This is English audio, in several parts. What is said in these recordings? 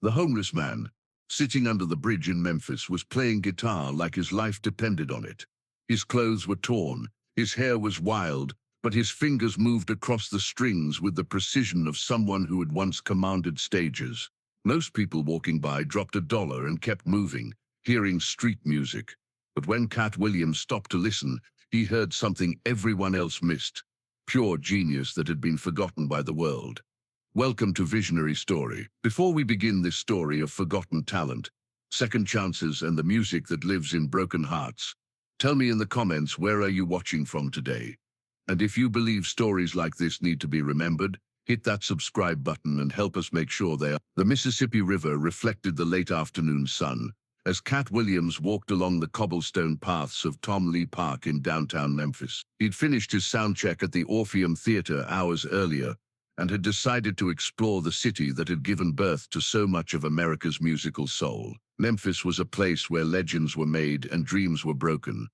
The homeless man, sitting under the bridge in Memphis, was playing guitar like his life depended on it. His clothes were torn, his hair was wild, but his fingers moved across the strings with the precision of someone who had once commanded stages. Most people walking by dropped $1 and kept moving, hearing street music. But when Katt Williams stopped to listen, he heard something everyone else missed. Pure genius that had been forgotten by the world. Welcome to Visionary Story. Before we begin this story of forgotten talent, second chances, and the music that lives in broken hearts, tell me in the comments, where are you watching from today? And if you believe stories like this need to be remembered, hit that subscribe button and help us make sure they are. The Mississippi River reflected the late afternoon sun as Katt Williams walked along the cobblestone paths of Tom Lee Park in downtown Memphis. He'd finished his sound check at the Orpheum Theater hours earlier and had decided to explore the city that had given birth to so much of America's musical soul. Memphis was a place where legends were made and dreams were broken,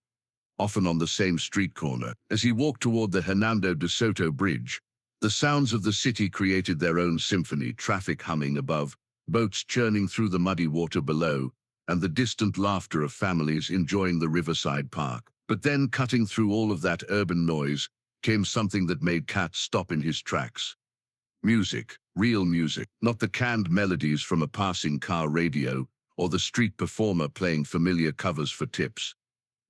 often on the same street corner. As he walked toward the Hernando de Soto Bridge, the sounds of the city created their own symphony, traffic humming above, boats churning through the muddy water below, and the distant laughter of families enjoying the riverside park. But then, cutting through all of that urban noise, came something that made Katt stop in his tracks. Music, real music, not the canned melodies from a passing car radio or the street performer playing familiar covers for tips,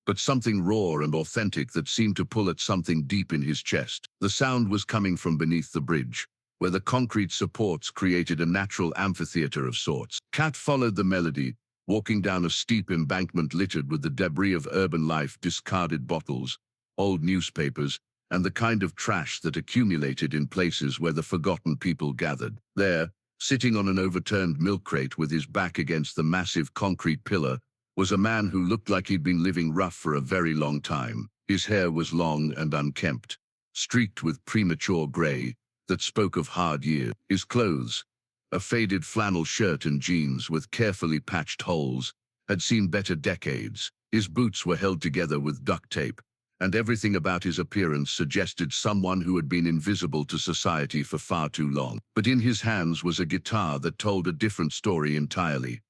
but something raw and authentic that seemed to pull at something deep in his chest. The sound was coming from beneath the bridge, where the concrete supports created a natural amphitheater of sorts. Katt followed the melody, walking down a steep embankment littered with the debris of urban life, discarded bottles, old newspapers, and the kind of trash that accumulated in places where the forgotten people gathered. There, sitting on an overturned milk crate with his back against the massive concrete pillar, was a man who looked like he'd been living rough for a very long time. His hair was long and unkempt, streaked with premature gray that spoke of hard years. His clothes, a faded flannel shirt and jeans with carefully patched holes, had seen better decades. His boots were held together with duct tape, and everything about his appearance suggested someone who had been invisible to society for far too long. But in his hands was a guitar that told a different story entirely.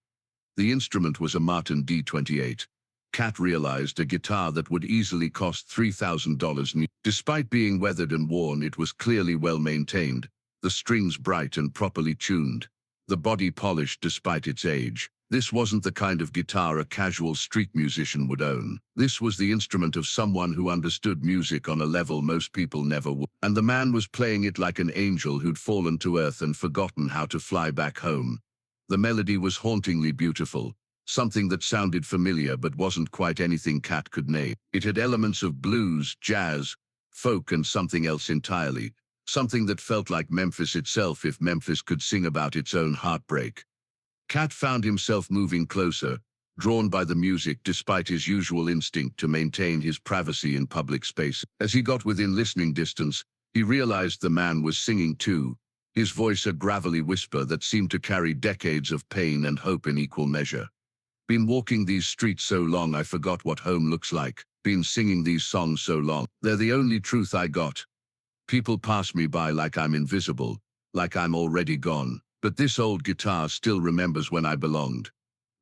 The instrument was a Martin D28. Katt realized, a guitar that would easily cost $3,000 new. Despite being weathered and worn, it was clearly well maintained, the strings bright and properly tuned, the body polished despite its age. This wasn't the kind of guitar a casual street musician would own. This was the instrument of someone who understood music on a level most people never would. And the man was playing it like an angel who'd fallen to earth and forgotten how to fly back home. The melody was hauntingly beautiful, something that sounded familiar but wasn't quite anything Katt could name. It had elements of blues, jazz, folk, and something else entirely, something that felt like Memphis itself if Memphis could sing about its own heartbreak. Katt found himself moving closer, drawn by the music despite his usual instinct to maintain his privacy in public space. As he got within listening distance, he realized the man was singing too, his voice a gravelly whisper that seemed to carry decades of pain and hope in equal measure. Been walking these streets so long I forgot what home looks like. Been singing these songs so long, they're the only truth I got. People pass me by like I'm invisible, like I'm already gone. But this old guitar still remembers when I belonged.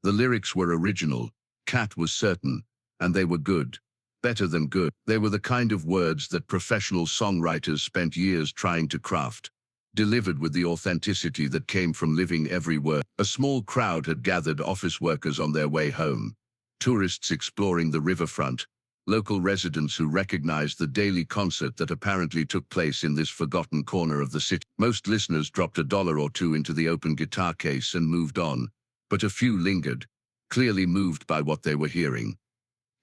The lyrics were original, Katt was certain, and they were good. Better than good. They were the kind of words that professional songwriters spent years trying to craft, delivered with the authenticity that came from living every word. A small crowd had gathered, office workers on their way home, tourists exploring the riverfront, local residents who recognized the daily concert that apparently took place in this forgotten corner of the city. Most listeners dropped $1 or $2 into the open guitar case and moved on, but a few lingered, clearly moved by what they were hearing.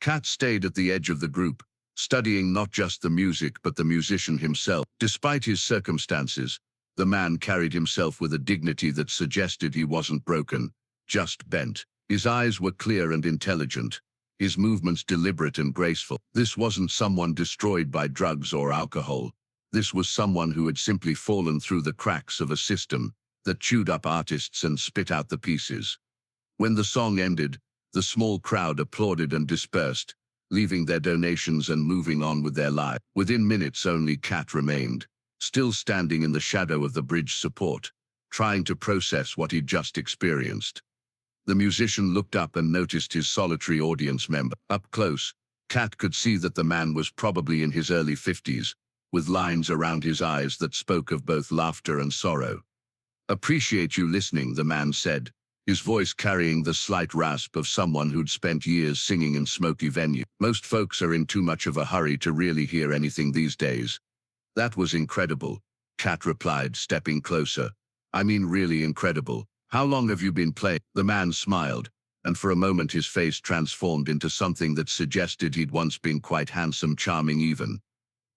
Katt stayed at the edge of the group, studying not just the music but the musician himself. Despite his circumstances, the man carried himself with a dignity that suggested he wasn't broken, just bent. His eyes were clear and intelligent, his movements deliberate and graceful. This wasn't someone destroyed by drugs or alcohol. This was someone who had simply fallen through the cracks of a system that chewed up artists and spit out the pieces. When the song ended, the small crowd applauded and dispersed, leaving their donations and moving on with their lives. Within minutes only Katt remained, still standing in the shadow of the bridge support, trying to process what he'd just experienced. The musician looked up and noticed his solitary audience member. Up close, Katt could see that the man was probably in his early 50s, with lines around his eyes that spoke of both laughter and sorrow. "Appreciate you listening," the man said, his voice carrying the slight rasp of someone who'd spent years singing in smoky venues. "Most folks are in too much of a hurry to really hear anything these days." "That was incredible," Katt replied, stepping closer. "I mean really incredible. How long have you been playing?" The man smiled, and for a moment his face transformed into something that suggested he'd once been quite handsome, charming even.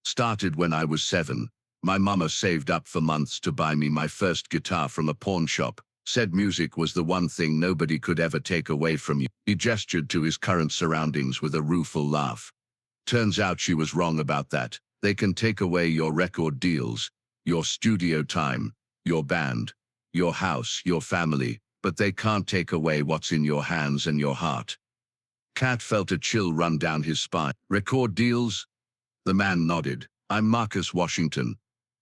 "Started when I was 7. My mama saved up for months to buy me my first guitar from a pawn shop. Said music was the one thing nobody could ever take away from you." He gestured to his current surroundings with a rueful laugh. "Turns out she was wrong about that. They can take away your record deals, your studio time, your band, your house, your family, but they can't take away what's in your hands and your heart." Katt felt a chill run down his spine. "Record deals?" The man nodded. "I'm Marcus Washington.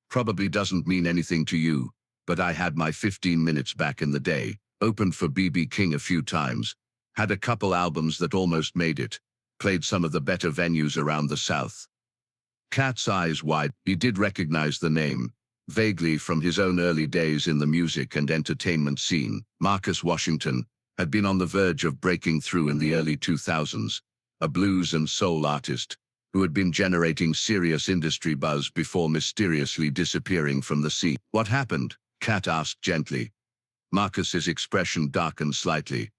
Probably doesn't mean anything to you, but I had my 15 minutes back in the day, opened for B.B. King a few times, had a couple albums that almost made it, played some of the better venues around the South." Katt's eyes wide. He did recognize the name, vaguely from his own early days in the music and entertainment scene. Marcus Washington had been on the verge of breaking through in the early 2000s, a blues and soul artist who had been generating serious industry buzz before mysteriously disappearing from the scene. "What happened?" Katt asked gently. Marcus's expression darkened slightly.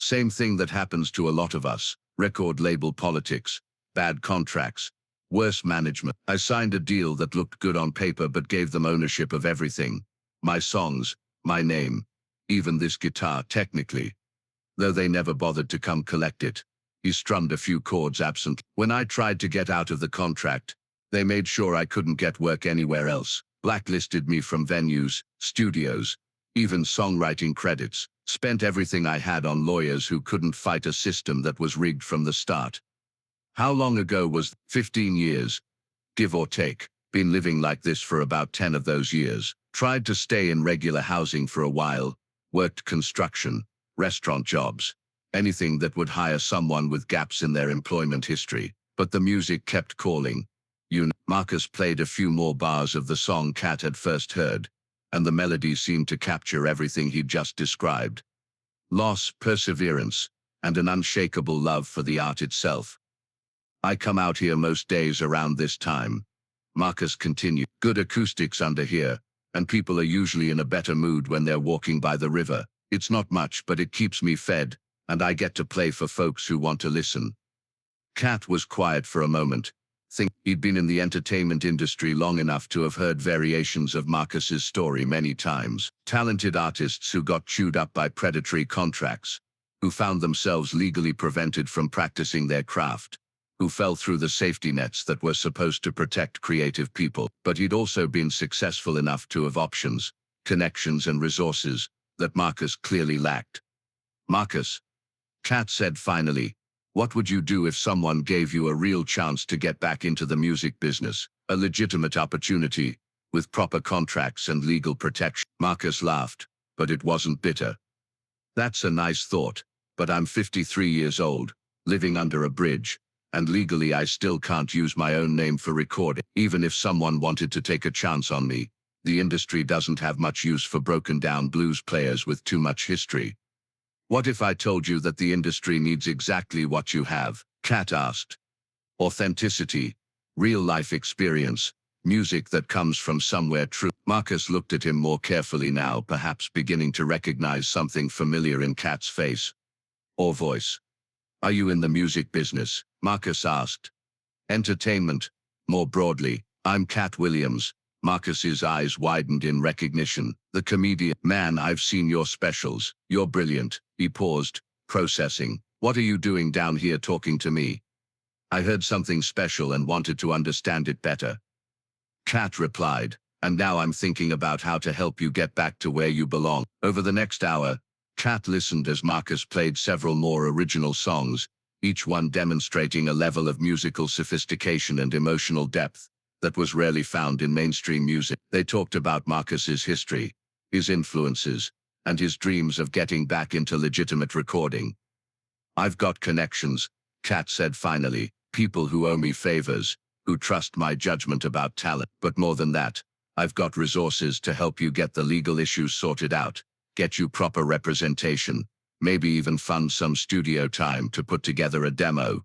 "Same thing that happens to a lot of us. Record label politics, bad contracts, worse management. I signed a deal that looked good on paper but gave them ownership of everything. My songs, my name, even this guitar technically. Though they never bothered to come collect it." He strummed a few chords absently. "When I tried to get out of the contract, they made sure I couldn't get work anywhere else. Blacklisted me from venues, studios, even songwriting credits. Spent everything I had on lawyers who couldn't fight a system that was rigged from the start." "How long ago was 15 years, give or take. Been living like this for about 10 of those years. Tried to stay in regular housing for a while, worked construction, restaurant jobs, anything that would hire someone with gaps in their employment history. But the music kept calling. Marcus played a few more bars of the song Katt had first heard, and the melody seemed to capture everything he'd just described. Loss, perseverance, and an unshakable love for the art itself. "I come out here most days around this time," Marcus continued. "Good acoustics under here, and people are usually in a better mood when they're walking by the river. It's not much, but it keeps me fed, and I get to play for folks who want to listen." Katt was quiet for a moment. He'd been in the entertainment industry long enough to have heard variations of Marcus's story many times. Talented artists who got chewed up by predatory contracts, who found themselves legally prevented from practicing their craft, who fell through the safety nets that were supposed to protect creative people. But he'd also been successful enough to have options, connections and resources that Marcus clearly lacked. "Marcus," Katt said finally, "what would you do if someone gave you a real chance to get back into the music business, a legitimate opportunity, with proper contracts and legal protection?" Marcus laughed, but it wasn't bitter. "That's a nice thought, but I'm 53 years old, living under a bridge, and legally I still can't use my own name for recording. Even if someone wanted to take a chance on me, the industry doesn't have much use for broken-down blues players with too much history." "What if I told you that the industry needs exactly what you have?" Katt asked. "Authenticity, real-life experience, music that comes from somewhere true." Marcus looked at him more carefully now, perhaps beginning to recognize something familiar in Katt's face or voice. "Are you in the music business?" Marcus asked. "Entertainment, more broadly. I'm Katt Williams." Marcus's eyes widened in recognition. "The comedian." "Man, I've seen your specials. You're brilliant." He paused, processing. "What are you doing down here talking to me?" "I heard something special and wanted to understand it better," Katt replied, "and now I'm thinking about how to help you get back to where you belong." Over the next hour, Katt listened as Marcus played several more original songs, each one demonstrating a level of musical sophistication and emotional depth that was rarely found in mainstream music. They talked about Marcus's history, his influences, and his dreams of getting back into legitimate recording. "I've got connections," Katt said finally, "people who owe me favors, who trust my judgment about talent. But more than that, I've got resources to help you get the legal issues sorted out, get you proper representation, maybe even fund some studio time to put together a demo."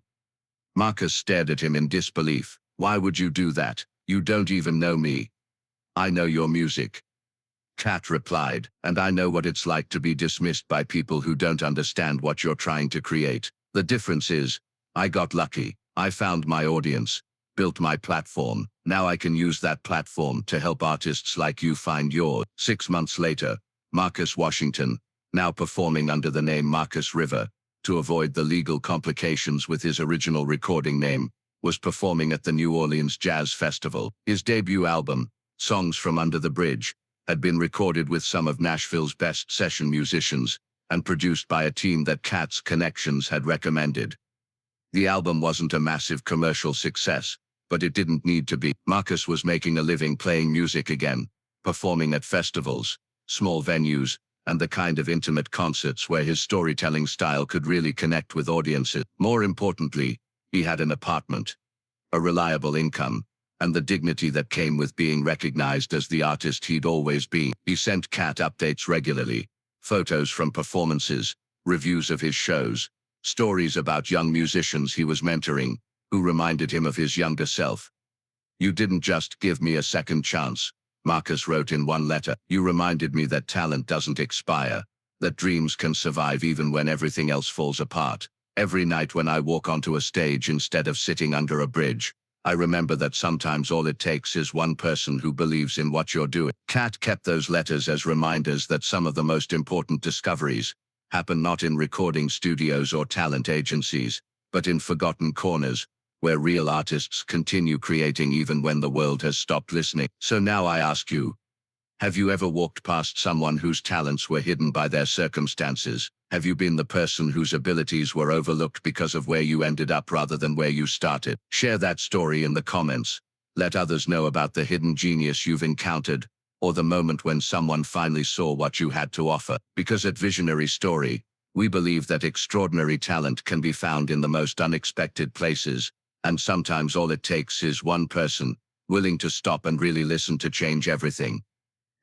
Marcus stared at him in disbelief. "Why would you do that? You don't even know me." "I know your music," Katt replied, "and I know what it's like to be dismissed by people who don't understand what you're trying to create. The difference is, I got lucky. I found my audience, built my platform. Now I can use that platform to help artists like you find yours." 6 months later, Marcus Washington, now performing under the name Marcus River, to avoid the legal complications with his original recording name, was performing at the New Orleans Jazz Festival. His debut album, Songs from Under the Bridge, had been recorded with some of Nashville's best session musicians and produced by a team that Katt's connections had recommended. The album wasn't a massive commercial success, but it didn't need to be. Marcus was making a living playing music again, performing at festivals, small venues, and the kind of intimate concerts where his storytelling style could really connect with audiences. More importantly, he had an apartment, a reliable income, and the dignity that came with being recognized as the artist he'd always been. He sent Katt updates regularly, photos from performances, reviews of his shows, stories about young musicians he was mentoring, who reminded him of his younger self. "You didn't just give me a second chance," Marcus wrote in one letter. "You reminded me that talent doesn't expire, that dreams can survive even when everything else falls apart. Every night when I walk onto a stage instead of sitting under a bridge, I remember that sometimes all it takes is one person who believes in what you're doing." Katt kept those letters as reminders that some of the most important discoveries happen not in recording studios or talent agencies, but in forgotten corners, where real artists continue creating even when the world has stopped listening. So now I ask you, have you ever walked past someone whose talents were hidden by their circumstances? Have you been the person whose abilities were overlooked because of where you ended up rather than where you started? Share that story in the comments. Let others know about the hidden genius you've encountered, or the moment when someone finally saw what you had to offer. Because at Visionary Story, we believe that extraordinary talent can be found in the most unexpected places, and sometimes all it takes is one person willing to stop and really listen to change everything.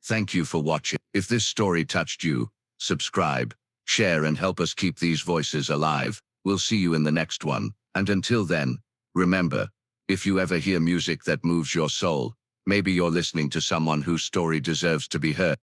Thank you for watching. If this story touched you, subscribe, share, and help us keep these voices alive. We'll see you in the next one. And until then, remember, if you ever hear music that moves your soul, maybe you're listening to someone whose story deserves to be heard.